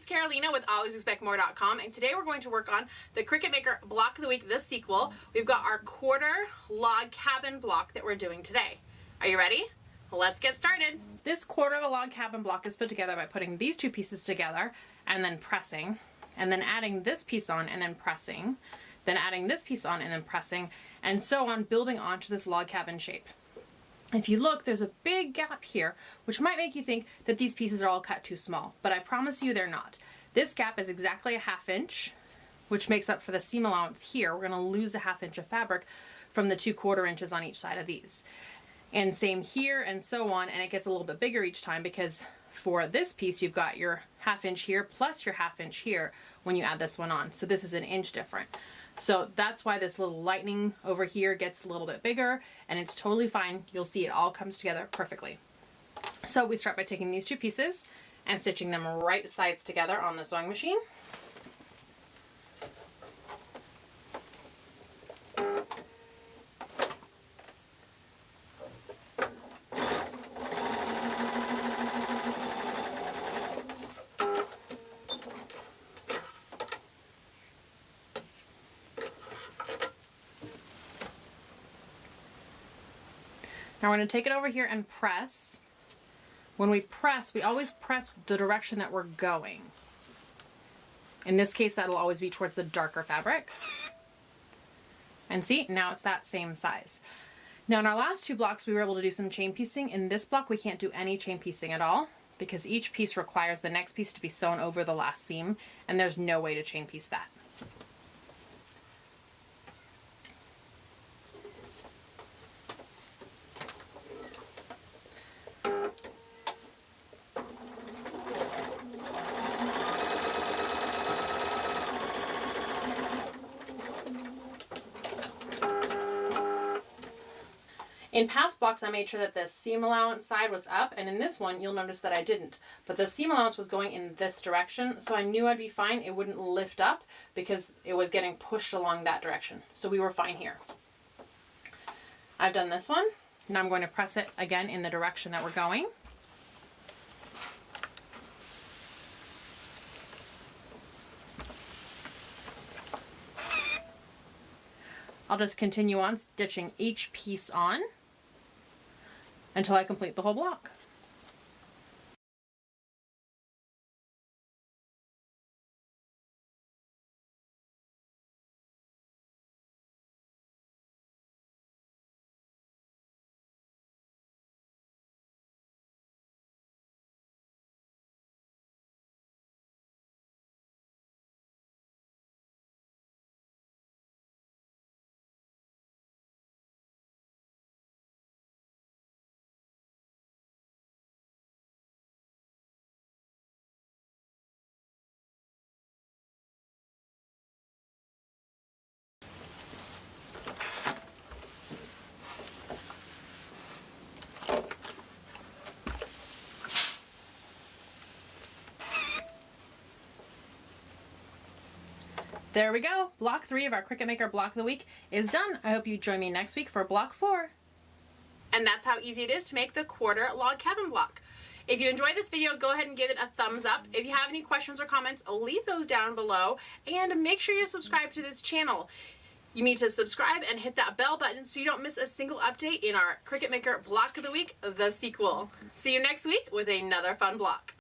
it's Carolina with alwaysexpectmore.com, and today we're going to work on the Cricut Maker Block of the Week, the sequel. We've got our quarter log cabin block that we're doing today. Are you ready? Let's get started. This quarter of a log cabin block is put together by putting these two pieces together and then pressing, and then adding this piece on and then pressing, then adding this piece on and then pressing, and so on, building onto this log cabin shape. If you look, there's a big gap here, which might make you think that these pieces are all cut too small, but I promise you they're not. This gap is exactly a 1/2 inch, which makes up for the seam allowance here. We're gonna lose a 1/2 inch of fabric from the 2/4 inches on each side of these. And same here and so on, and it gets a little bit bigger each time because for this piece, you've got your 1/2 inch here plus your 1/2 inch here when you add this one on. So this is an inch different. So that's why this little lightning over here gets a little bit bigger, and it's totally fine. You'll see it all comes together perfectly. So we start by taking these two pieces and stitching them right sides together on the sewing machine. Now we're going to take it over here and press. When we press, we always press the direction that we're going. In this case, that'll always be towards the darker fabric. And see, now it's that same size. Now in our last two blocks, we were able to do some chain piecing. In this block, we can't do any chain piecing at all because each piece requires the next piece to be sewn over the last seam, and there's no way to chain piece that. In past blocks, I made sure that the seam allowance side was up, and in this one, you'll notice that I didn't. But the seam allowance was going in this direction, so I knew I'd be fine. It wouldn't lift up because it was getting pushed along that direction. So we were fine here. I've done this one. Now I'm going to press it again in the direction that we're going. I'll just continue on stitching each piece on until I complete the whole block. There we go. Block 3 of our Cricut Maker Block of the Week is done. I hope you join me next week for Block 4. And that's how easy it is to make the quarter log cabin block. If you enjoyed this video, go ahead and give it a thumbs up. If you have any questions or comments, leave those down below. And make sure you subscribe to this channel. You need to subscribe and hit that bell button so you don't miss a single update in our Cricut Maker Block of the Week, the sequel. See you next week with another fun block.